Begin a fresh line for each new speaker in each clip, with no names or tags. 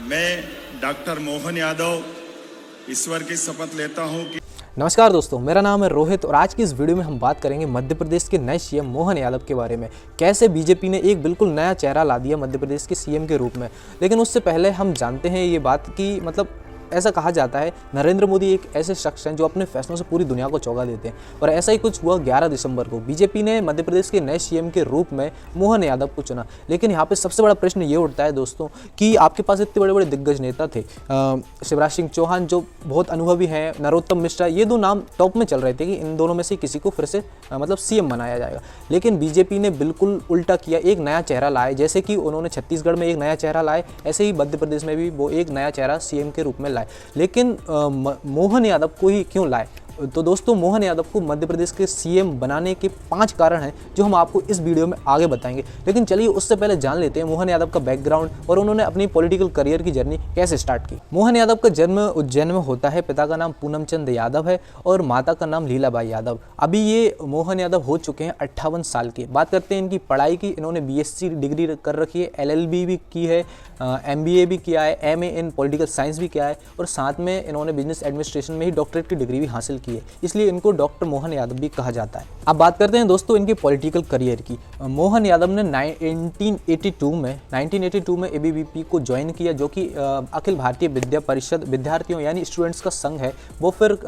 मैं डॉक्टर मोहन यादव ईश्वर की शपथ लेता हूं कि
नमस्कार दोस्तों, मेरा नाम है रोहित और आज की इस वीडियो में हम बात करेंगे मध्य प्रदेश के नए सीएम मोहन यादव के बारे में। कैसे बीजेपी ने एक बिल्कुल नया चेहरा ला दिया मध्य प्रदेश के सीएम के रूप में। लेकिन उससे पहले हम जानते हैं ये बात कि ऐसा कहा जाता है नरेंद्र मोदी एक ऐसे शख्स हैं जो अपने फैसलों से पूरी दुनिया को चौंका देते हैं और ऐसा ही कुछ हुआ 11 दिसंबर को। बीजेपी ने मध्य प्रदेश के नए सीएम के रूप में मोहन यादव को चुना। लेकिन यहाँ पे सबसे बड़ा प्रश्न ये उठता है दोस्तों कि आपके पास इतने बड़े बड़े दिग्गज नेता थे, शिवराज सिंह चौहान जो बहुत अनुभवी हैं, नरोत्तम मिश्रा, ये दो नाम टॉप में चल रहे थे कि इन दोनों में से किसी को फिर से सीएम बनाया जाएगा। लेकिन बीजेपी ने बिल्कुल उल्टा किया, एक नया चेहरा लाए। जैसे कि उन्होंने छत्तीसगढ़ में एक नया चेहरा लाए, ऐसे ही मध्य प्रदेश में भी वो एक नया चेहरा सीएम के रूप में लाए। लेकिन मोहन यादव को ही क्यों लाए? तो दोस्तों, मोहन यादव को मध्य प्रदेश के सीएम बनाने के 5 कारण हैं जो हम आपको इस वीडियो में आगे बताएंगे। लेकिन चलिए उससे पहले जान लेते हैं मोहन यादव का बैकग्राउंड और उन्होंने अपनी पॉलिटिकल करियर की जर्नी कैसे स्टार्ट की। मोहन यादव का जन्म उज्जैन में होता है। पिता का नाम पूनम चंद यादव है और माता का नाम लीलाबाई यादव। अभी ये मोहन यादव हो चुके हैं 58 साल के। बात करते हैं इनकी पढ़ाई की। इन्होंने BSc डिग्री कर रखी है, LLB भी की है, MBA भी किया है, MA इन पॉलिटिकल साइंस भी किया है और साथ में इन्होंने बिजनेस एडमिनिस्ट्रेशन में ही डॉक्टरेट की डिग्री भी हासिल की है, इसलिए इनको डॉक्टर मोहन यादव भी कहा जाता है। अब बात करते हैं दोस्तों इनके पॉलिटिकल करियर की। मोहन यादव ने 1982 में ABVP को ज्वाइन किया, जो कि अखिल भारतीय विद्या परिषद विद्यार्थियों यानी स्टूडेंट्स का संघ है। वो फिर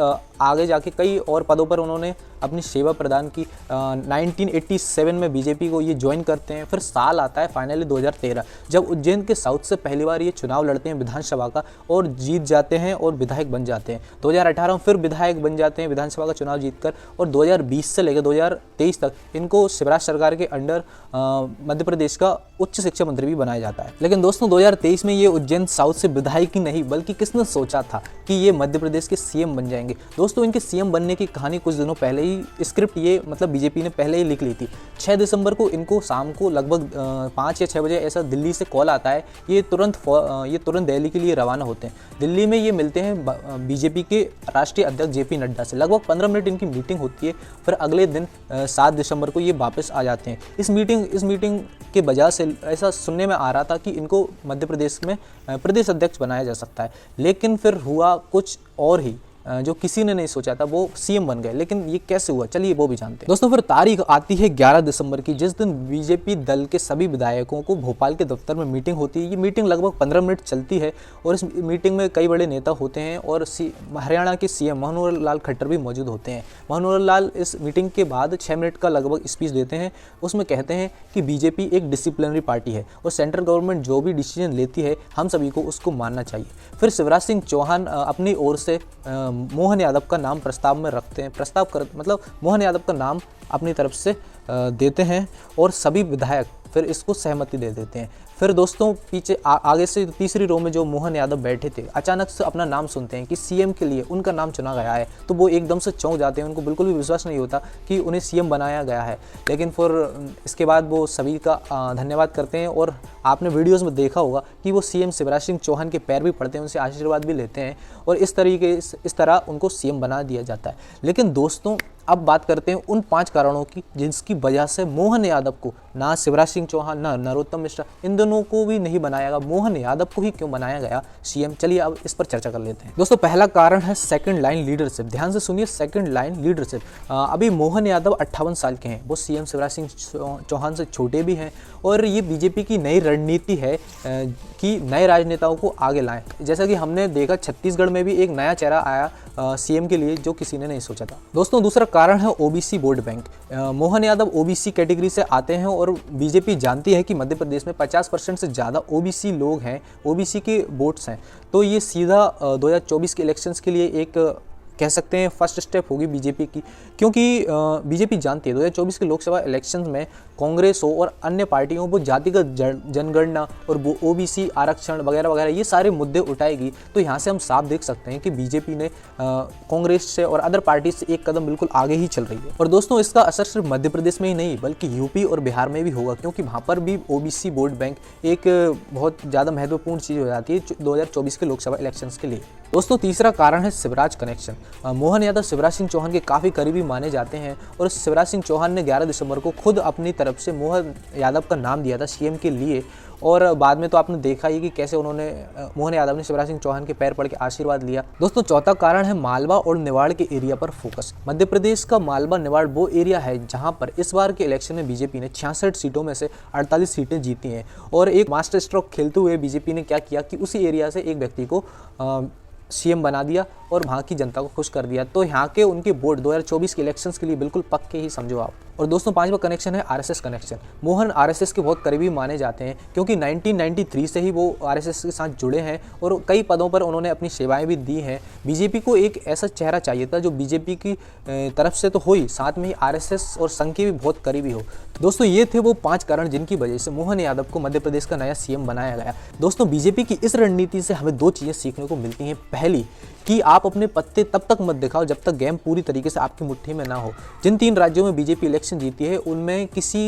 आगे जाके कई और पदों पर उन्होंने अपनी सेवा प्रदान की। 1987 में बीजेपी को ये ज्वाइन करते हैं। फिर साल आता है फाइनली 2013, जब उज्जैन के साउथ से पहली बार ये चुनाव लड़ते हैं विधानसभा का और जीत जाते हैं और विधायक बन जाते हैं। 2018 में फिर विधायक बन जाते हैं विधानसभा का चुनाव जीतकर और 2020 से लेकर 2023 तक इनको शिवराज सरकार के अंडर मध्य प्रदेश का उच्च शिक्षा मंत्री भी बनाया जाता है। लेकिन दोस्तों 2023 में ये उज्जैन साउथ से विधायक ही नहीं बल्कि किसने सोचा था कि ये मध्य प्रदेश के सीएम बन जाएंगे। दोस्तों इनके सीएम बनने की कहानी कुछ दिनों पहले ही स्क्रिप्ट ये बीजेपी ने पहले ही लिख ली थी। 6 दिसंबर को इनको शाम को लगभग 5 या 6 बजे ऐसा दिल्ली से कॉल आता है। ये तुरंत दिल्ली के लिए रवाना होते हैं। दिल्ली में ये मिलते हैं बीजेपी के राष्ट्रीय अध्यक्ष JP नड्डा से। लगभग 15 मिनट इनकी मीटिंग होती है। फिर अगले दिन 7 दिसंबर को ये वापस आ जाते हैं। इस मीटिंग के वजह से ऐसा सुनने में आ रहा था कि इनको मध्य प्रदेश में प्रदेश अध्यक्ष बनाया जा सकता है। लेकिन फिर हुआ कुछ और ही जो किसी ने नहीं सोचा था, वो सीएम बन गए। लेकिन ये कैसे हुआ, चलिए वो भी जानते हैं। दोस्तों फिर तारीख आती है 11 दिसंबर की, जिस दिन बीजेपी दल के सभी विधायकों को भोपाल के दफ्तर में मीटिंग होती है। ये मीटिंग लगभग 15 मिनट चलती है और इस मीटिंग में कई बड़े नेता होते हैं और हरियाणा के सीएम मनोहर लाल खट्टर भी मौजूद होते हैं। मनोहर लाल इस मीटिंग के बाद 6 मिनट का लगभग स्पीच देते हैं। उसमें कहते हैं कि बीजेपी एक डिसिप्लिनरी पार्टी है और सेंट्रल गवर्नमेंट जो भी डिसीजन लेती है हम सभी को उसको मानना चाहिए। फिर शिवराज सिंह चौहान अपनी ओर से मोहन यादव का नाम प्रस्ताव में रखते हैं। मोहन यादव का नाम अपनी तरफ से देते हैं और सभी विधायक फिर इसको सहमति दे देते हैं। फिर दोस्तों पीछे आगे से तीसरी रो में जो मोहन यादव बैठे थे, अचानक से अपना नाम सुनते हैं कि सीएम के लिए उनका नाम चुना गया है, तो वो एकदम से चौंक जाते हैं। उनको बिल्कुल भी विश्वास नहीं होता कि उन्हें सीएम बनाया गया है। लेकिन फिर इसके बाद वो सभी का धन्यवाद करते हैं और आपने वीडियोज़ में देखा होगा कि वो सीएम शिवराज सिंह चौहान के पैर भी पड़ते हैं, उनसे आशीर्वाद भी लेते हैं और इस तरह उनको सीएम बना दिया जाता है। लेकिन दोस्तों अब बात करते हैं उन 5 कारणों की जिसकी वजह से मोहन यादव को, ना शिवराज सिंह चौहान ना नरोत्तम मिश्रा, इन दोनों को भी नहीं बनाया गया, मोहन यादव को ही क्यों बनाया गया सीएम। चलिए अब इस पर चर्चा कर लेते हैं। दोस्तों पहला कारण है सेकंड लाइन लीडरशिप। ध्यान से सुनिए, सेकंड लाइन लीडरशिप। अभी मोहन यादव 58 साल के हैं, वो सीएम शिवराज सिंह चौहान से छोटे भी हैं और ये बीजेपी की नई रणनीति है कि नए राजनेताओं को आगे लाएं। जैसा कि हमने देखा छत्तीसगढ़ में भी एक नया चेहरा आया सीएम के लिए, जो किसी ने नहीं सोचा था। दोस्तों दूसरा कारण है OBC vote bank. Mohan Yadav OBC category से आते हैं और बीजेपी जानती है कि मध्य प्रदेश में 50% से ज़्यादा OBC लोग हैं, OBC के वोट्स हैं। तो ये सीधा 2024 के इलेक्शंस के लिए एक कह सकते हैं फर्स्ट स्टेप होगी बीजेपी की, क्योंकि बीजेपी जानती है 2024 के लोकसभा इलेक्शंस में कांग्रेस हो और अन्य पार्टियों को जातिगत जनगणना और OBC आरक्षण वगैरह वगैरह ये सारे मुद्दे उठाएगी। तो यहाँ से हम साफ देख सकते हैं कि बीजेपी ने कांग्रेस से और अदर पार्टी से एक कदम बिल्कुल आगे ही चल रही है। और दोस्तों इसका असर सिर्फ मध्य प्रदेश में ही नहीं बल्कि यूपी और बिहार में भी होगा, क्योंकि वहाँ पर भी OBC वोट बैंक एक बहुत ज़्यादा महत्वपूर्ण चीज़ हो जाती है 2024 के लोकसभा इलेक्शंस के लिए। दोस्तों तीसरा कारण है शिवराज कनेक्शन। मोहन यादव शिवराज सिंह चौहान के काफ़ी करीबी माने जाते हैं और शिवराज सिंह चौहान ने 11 दिसंबर को खुद अपनी तरफ से मोहन यादव का नाम दिया था सीएम के लिए और बाद में तो आपने देखा ही कि कैसे उन्होंने मोहन यादव ने शिवराज सिंह चौहान के पैर पड़ के आशीर्वाद लिया। दोस्तों चौथा कारण है मालवा और निवाड़ के एरिया पर फोकस। मध्य प्रदेश का मालवा निवाड़ वो एरिया है जहां पर इस बार के इलेक्शन में बीजेपी ने 66 सीटों में से 48 सीटें जीती हैं और एक मास्टर स्ट्रोक खेलते हुए बीजेपी ने क्या किया कि उसी एरिया से एक व्यक्ति को सीएम बना दिया और वहाँ की जनता को खुश कर दिया। तो यहाँ के उनके वोट 2024 के इलेक्शंस के लिए बिल्कुल पक्के ही समझो आप। और दोस्तों पांचवा कनेक्शन है आरएसएस कनेक्शन। मोहन आरएसएस के बहुत करीबी माने जाते हैं क्योंकि 1993 से ही वो आरएसएस के साथ जुड़े हैं और कई पदों पर उन्होंने अपनी सेवाएं भी दी हैं। बीजेपी को एक ऐसा चेहरा चाहिए था जो बीजेपी की तरफ से तो हो ही, साथ में ही आरएसएस और संघ के भी बहुत करीबी हो। दोस्तों ये थे वो 5 कारण जिनकी वजह से मोहन यादव को मध्य प्रदेश का नया सीएम बनाया गया। दोस्तों बीजेपी की इस रणनीति से हमें 2 चीज़ें सीखने को मिलती हैं। पहली कि आप अपने पत्ते तब तक मत दिखाओ जब तक गेम पूरी तरीके से आपकी मुट्ठी में ना हो। जिन 3 राज्यों में बीजेपी इलेक्शन जीती है उनमें किसी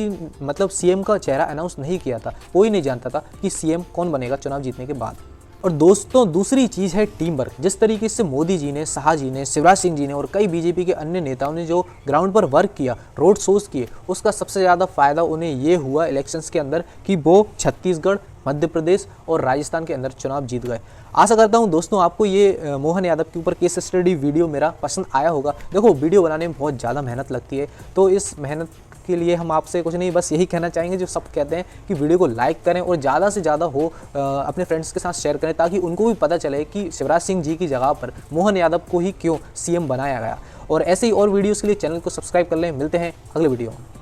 सीएम का चेहरा अनाउंस नहीं किया था, कोई नहीं जानता था कि सीएम कौन बनेगा चुनाव जीतने के बाद। और दोस्तों दूसरी चीज़ है टीम वर्क। जिस तरीके से मोदी जी ने, शाह जी ने, शिवराज सिंह जी ने और कई बीजेपी के अन्य नेताओं ने जो ग्राउंड पर वर्क किया, रोड शोज़ किए, उसका सबसे ज़्यादा फायदा उन्हें ये हुआ इलेक्शंस के अंदर कि वो छत्तीसगढ़, मध्य प्रदेश और राजस्थान के अंदर चुनाव जीत गए। आशा करता हूं दोस्तों आपको ये मोहन यादव के ऊपर केस स्टडी वीडियो मेरा पसंद आया होगा। देखो वीडियो बनाने में बहुत ज़्यादा मेहनत लगती है, तो इस मेहनत के लिए हम आपसे कुछ नहीं, बस यही कहना चाहेंगे जो सब कहते हैं कि वीडियो को लाइक करें और ज़्यादा से ज़्यादा हो अपने फ्रेंड्स के साथ शेयर करें ताकि उनको भी पता चले कि शिवराज सिंह जी की जगह पर मोहन यादव को ही क्यों सीएम बनाया गया। और ऐसे ही और वीडियोज़ के लिए चैनल को सब्सक्राइब कर लें। मिलते हैं अगले वीडियो में।